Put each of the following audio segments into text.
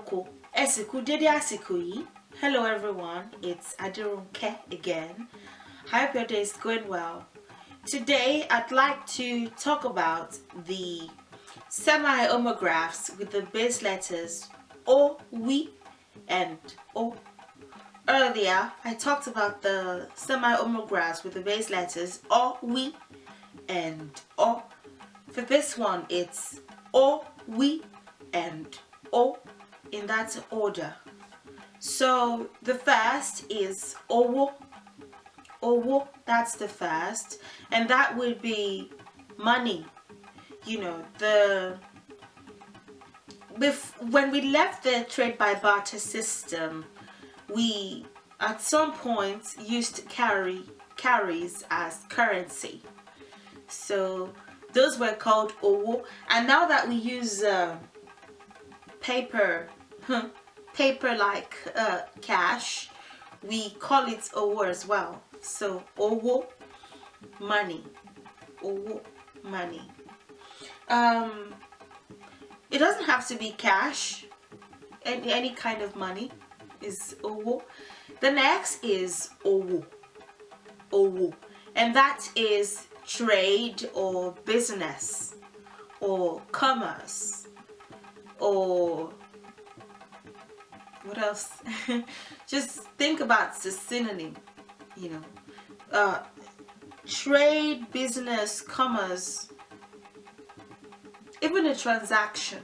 oko, esiku dede asiko yi. Hello everyone, it's Adirunke again. I hope your day is going well. Today I'd like to talk about the semi-homographs with the base letters O, we, and O. Earlier I talked about the semi-homographs with the base letters O, we, and O. For this one it's O, we, and O in that order. So the first is owo. Owo, that's the first, and that would be money. You know, when we left the trade by barter system, we at some point used carries as currency. So those were called owo, and now that we use paper like cash, we call it owo as well. So owo, money. Owo, money. It doesn't have to be cash. Any kind of money is owo. The next is owo. Owo, and that is trade or business or commerce or what else? Just think about the synonym, trade, business, commerce, even a transaction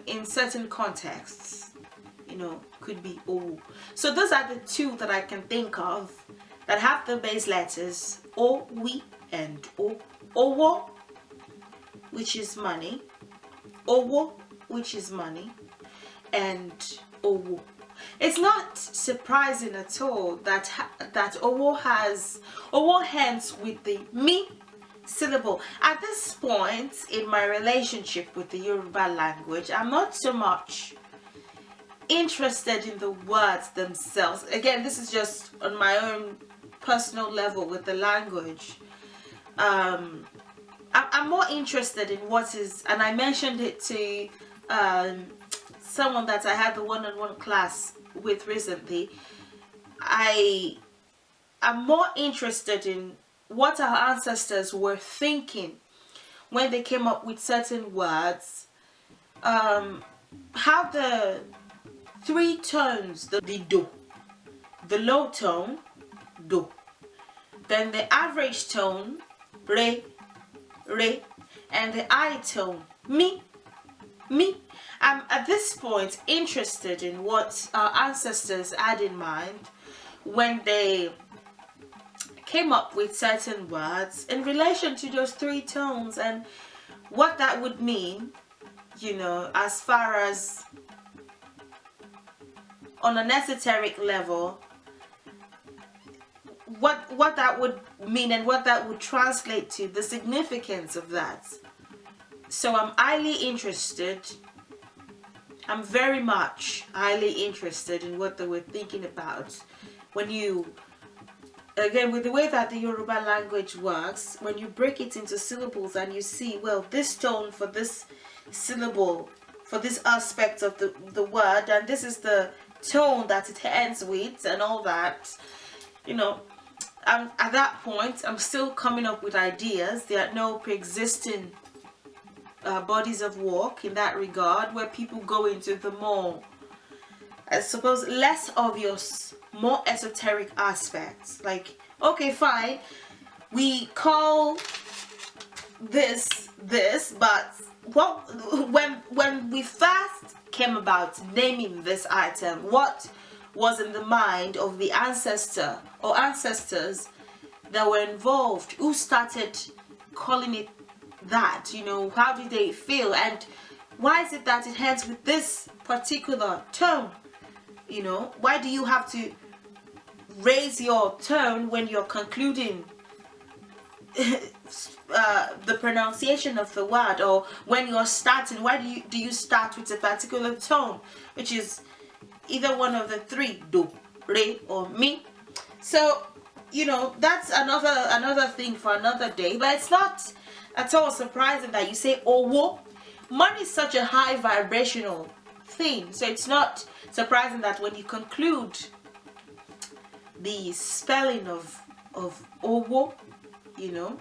in certain contexts, could be O. So those are the two that I can think of that have the base letters O, we, and O. Owo, which is money. Owo, which is money. And owo. It's not surprising at all that owo ends with the mi syllable. At this point in my relationship with the Yoruba language, I'm not so much interested in the words themselves. Again, this is just on my own personal level with the language. I'm more interested in what is, and I mentioned it to someone that I had the one-on-one class with recently. I am more interested in what our ancestors were thinking when they came up with certain words, how the three tones, the do, the low tone, do, then the average tone, re, and the high tone, mi. I'm at this point interested in what our ancestors had in mind when they came up with certain words in relation to those three tones and what that would mean, as far as on an esoteric level, what that would mean and what that would translate to, the significance of that. So I'm highly interested. I'm very much highly interested in what they were thinking about. When you, again, with the way that the Yoruba language works, when you break it into syllables and you see, well, this tone for this syllable, for this aspect of the word, and this is the tone that it ends with and all that, at that point, I'm still coming up with ideas. There are no pre-existing bodies of work in that regard where people go into the more, I suppose, less obvious, more esoteric aspects. Like, okay, fine, we call this, but when we first came about naming this item, what was in the mind of the ancestor or ancestors that were involved? Who started calling it that? How did they feel, and why is it that it ends with this particular tone? Why do you have to raise your tone when you're concluding the pronunciation of the word, or when you're starting? Why do you start with a particular tone, which is either one of the three, do, re, or mi? So that's another thing for another day. But it's not at all surprising that you say owo money is such a high vibrational thing, so it's not surprising that when you conclude the spelling of owo, you know,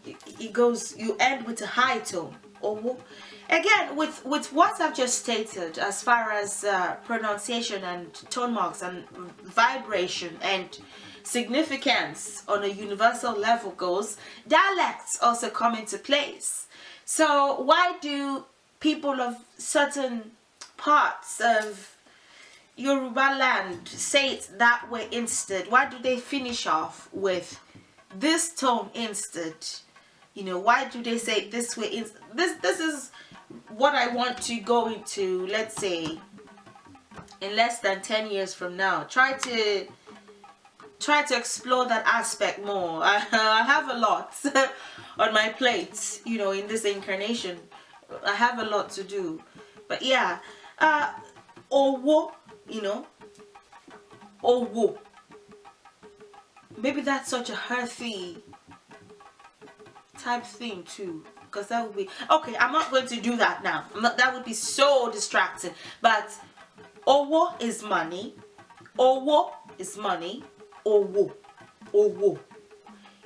it goes, you end with a high tone, owo. Again, with what I've just stated as far as pronunciation and tone marks and vibration and significance on a universal level goes, dialects also come into place. So why do people of certain parts of Yoruba land say it that way instead? Why do they finish off with this tone instead? You know, why do they say it this way? This is what I want to go into, let's say, in less than 10 years from now. Try to explore that aspect more. I have a lot on my plate, you know, in this incarnation. I have a lot to do. But yeah, owo, you know, owo. Maybe that's such a earthy type thing too, because that would be okay. I'm not going to do that now. That would be so distracting. But owo is money. Owo is money. Owo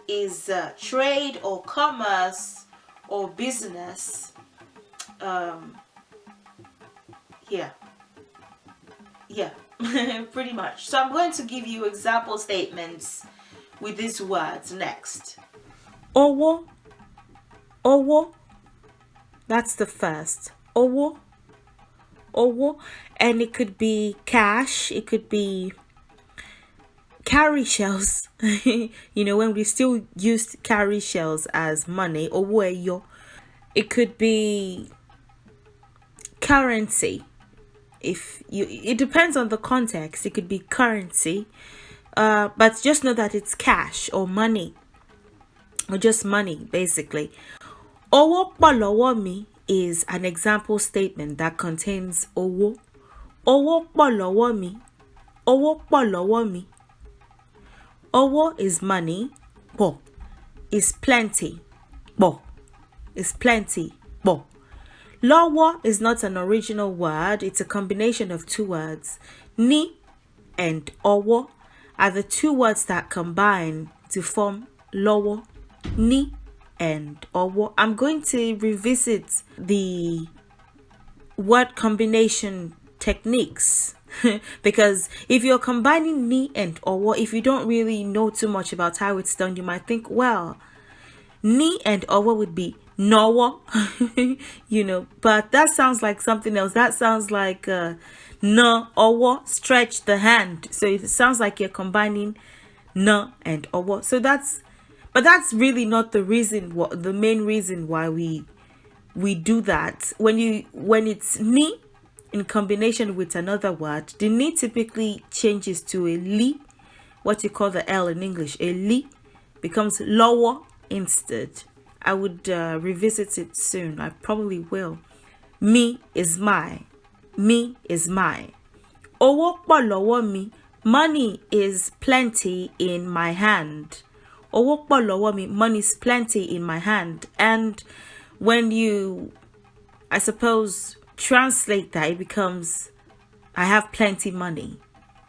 is trade or commerce or business. Yeah, pretty much. So I'm going to give you example statements with these words next. Owo, that's the first. Owo, and it could be cash, it could be cowrie shells. You know, when we still used cowrie shells as money, owo eyo. It could be currency. It depends on the context. It could be currency, but just know that it's cash or money, or just money basically. Owo po lowo mi is an example statement that contains owo. Owo po lowo mi. Owo po lowo mi. Owo is money. Po is plenty. Po is plenty. Po. Lowo is not an original word. It's a combination of two words. Ni and owo are the two words that combine to form lowo. Ni and owo. I'm going to revisit the word combination techniques because if you're combining ni and owo, if you don't really know too much about how it's done, you might think, well, ni and owo would be nowo, you know, but that sounds like something else. That sounds like no owo, stretch the hand. So it sounds like you're combining no and owo. So that's really not the reason, the main reason why we do that. When it's ni in combination with another word, the ni typically changes to a li, what you call the L in English. A li becomes lower instead. I would revisit it soon. I probably will. Me is my. Me is my. Owo po lowo mi. Money is plenty in my hand. Owo po lowo mi. Money is plenty in my hand. And when you, I suppose, translate that, it becomes, I have plenty money.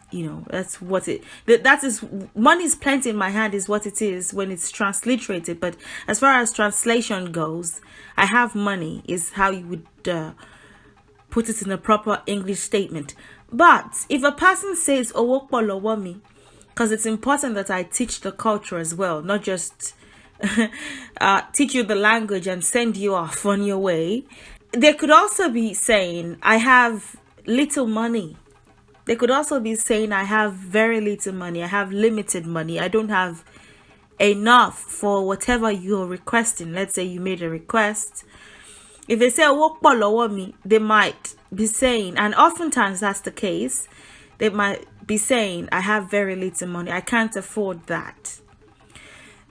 You know, that's what that is. Money is plenty in my hand is what it is when it's transliterated. But as far as translation goes, I have money is how you would put it in a proper English statement. But if a person says owo po lowo mi, because it's important that I teach the culture as well, not just teach you the language and send you off on your way. They could also be saying, I have little money. They could also be saying, I have very little money. I have limited money. I don't have enough for whatever you're requesting. Let's say you made a request. If they say, owo po lowo mi, they might be saying, and oftentimes that's the case, they might be saying, I have very little money. I can't afford that.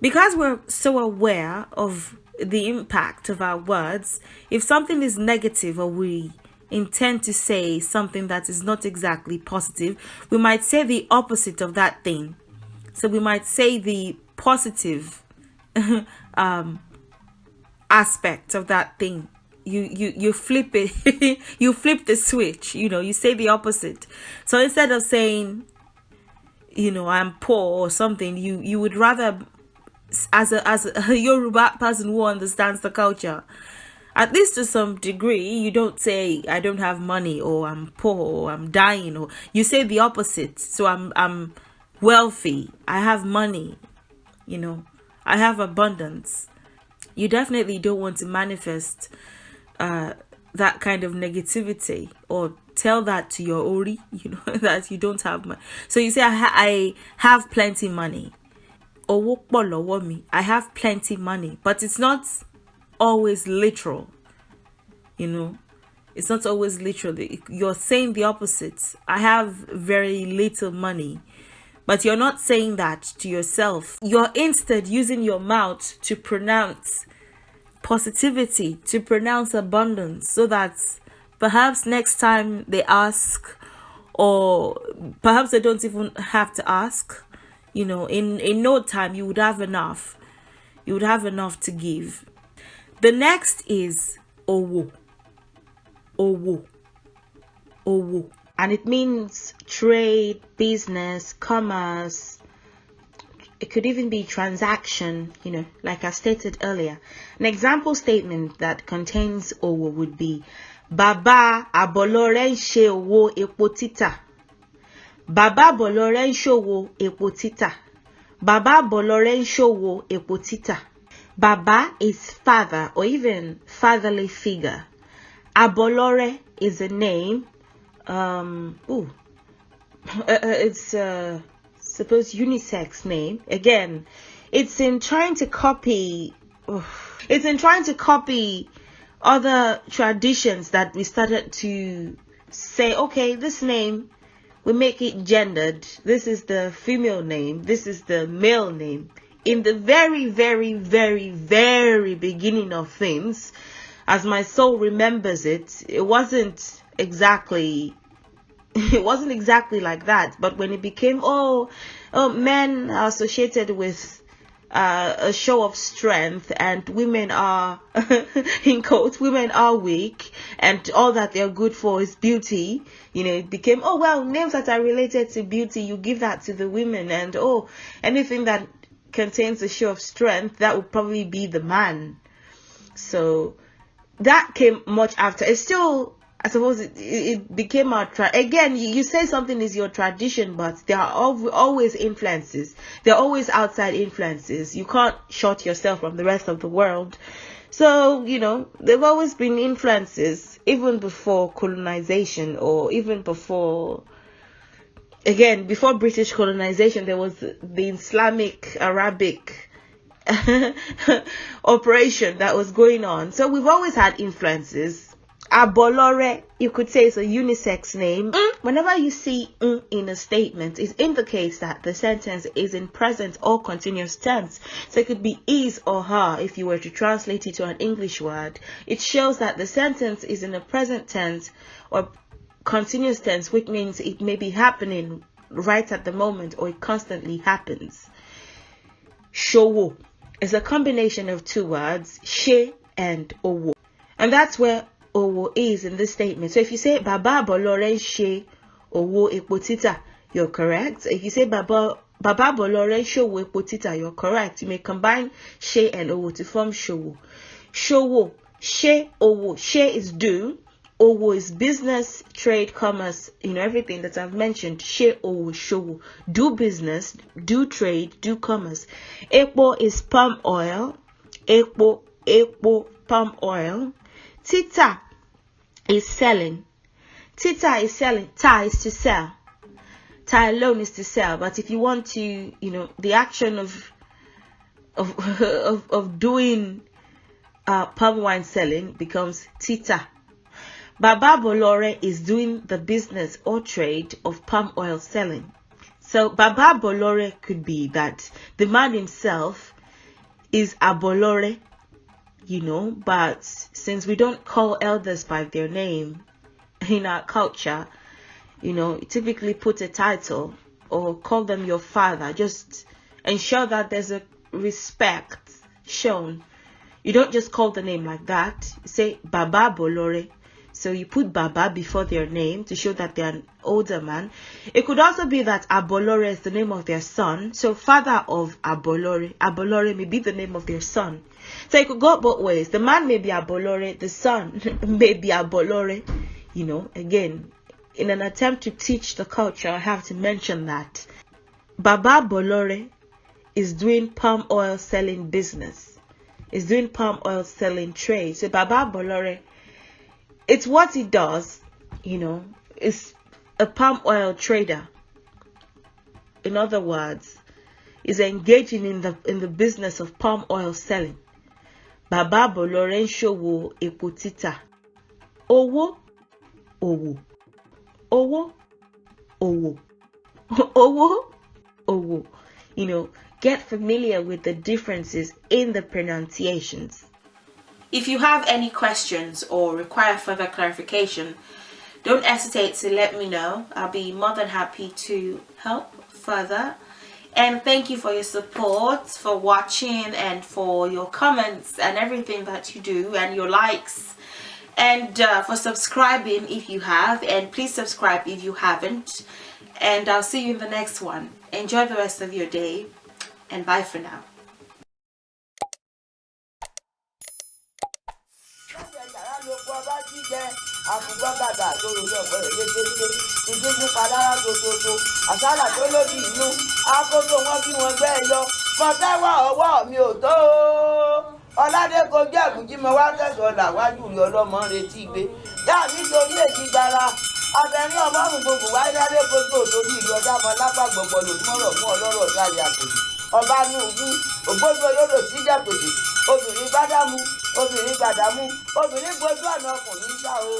Because we're so aware of the impact of our words, if something is negative or we intend to say something that is not exactly positive, we might say the opposite of that thing. So we might say the positive aspect of that thing you flip it. You flip the switch, you say the opposite. So instead of saying, I'm poor or something, you would rather, as a Yoruba person who understands the culture, at least to some degree, you don't say I don't have money, or I'm poor, or I'm dying, or you say the opposite. So I'm wealthy, I have money, I have abundance. You definitely don't want to manifest that kind of negativity, or tell that to your ori, that you don't have money. So you say I have plenty money. Owo po lowo mi. I have plenty money, but it's not always literal. It's not always literal. You're saying the opposite. I have very little money, but you're not saying that to yourself. You're instead using your mouth to pronounce positivity, to pronounce abundance, so that perhaps next time they ask, or perhaps they don't even have to ask, in no time you would have enough. You would have enough to give. The next is owo. Owo. Owo. And it means trade, business, commerce. It could even be transaction, like I stated earlier. An example statement that contains owo would be, Baba abolore nse owo epo tita. Baba bolore nsowo epo tita. Baba bolore nsowo epo tita. Baba is father, or even fatherly figure. Abolore is a name. It's suppose unisex name. Again, it's in trying to copy. It's in trying to copy other traditions that we started to say, okay, this name, we make it gendered. This is the female name. This is the male name. In the very, very, very, very beginning of things, as my soul remembers it, it wasn't exactly like that. But when it became, men are associated with a show of strength, and women are, in quotes, women are weak, and all that they're good for is beauty. It became, names that are related to beauty, you give that to the women, and anything that contains a show of strength, that would probably be the man. So that came much after. It's still, I suppose, it became our again, you say something is your tradition, but there are always influences. There are always outside influences. You can't shut yourself from the rest of the world. So, there've always been influences, even before colonization, or even before, again, before British colonization, there was the Islamic Arabic operation that was going on. So we've always had influences. Abolore, you could say, it's a unisex name. Whenever you see in a statement, it indicates that the sentence is in present or continuous tense. So it could be is or her if you were to translate it to an English word. It shows that the sentence is in a present tense or continuous tense, which means it may be happening right at the moment, or it constantly happens. Showo is a combination of two words, she and owo. And that's where owo is in this statement. So if you say Baba bolore she owo epo tita, you're correct. If you say Baba bolore she owo epo tita, you're correct. You may combine she and owo to form showo. Showo, she, owo. She is do. Owo is business, trade, commerce, everything that I've mentioned. She, owo, showo. Do business, do trade, do commerce. Epo is palm oil. Epo, palm oil. Tita is selling. Tita is selling. Ta is to sell. Ta alone is to sell. But if you want to, the action of doing palm wine selling becomes tita. Baba Bolore is doing the business or trade of palm oil selling. So Baba Bolore could be that the man himself is Abolore, but since we don't call elders by their name in our culture, typically put a title or call them your father. Just ensure that there's a respect shown. You don't just call the name like that. You say Baba Bolore. So you put Baba before their name to show that they're an older man. It could also be that Abolore is the name of their son. So father of Abolore. Abolore may be the name of their son. So it could go both ways. The man may be Abolore. The son may be Abolore. You know, again, in an attempt to teach the culture, I have to mention that. Baba Bolore is doing palm oil selling business. Is doing palm oil selling trade. So Baba Bolore, it's what he does, you know, is a palm oil trader. In other words, is engaging in the business of palm oil selling. Baba Bolore Showo Epotita. Owo, owo. Owo, owo. Owo, owo. You know, get familiar with the differences in the pronunciations. If you have any questions or require further clarification, don't hesitate to let me know. I'll be more than happy to help further. And thank you for your support, for watching, and for your comments and everything that you do, and your likes, and for subscribing if you have. And please subscribe if you haven't. And I'll see you in the next one. Enjoy the rest of your day, and bye for now. Àfùgbọ́gàdà lórí ọ̀pọ̀ rẹ̀ lékelé ìdíjú padára gbogbogbò àsálà tó lóbi inú àkókò wọn kí wọn gbẹ́ lọ mọ tẹ́wọ́ ọwọ́ mi ò tó ọládé kojú ẹ̀gúnjí mo wá kẹsàn-án làwájú rí ọlọ́mọ retí gbé yá mi torí èjì gbára abẹ́rin ọmọrùn gbogbo wáyé ládé kojú òtórí ìlú ọjà mọ lápá gbọ̀gbọ̀ lòdùmọ̀rọ̀ mú ọlọ́rọ̀ sáré àpòjì ọba ní ògún ògbójú olóró sí jẹ́pèsè obìnrin gbádámù obìnrin gbàdámù obìnrin gbójú ọ̀nà ọkùnrin sá o.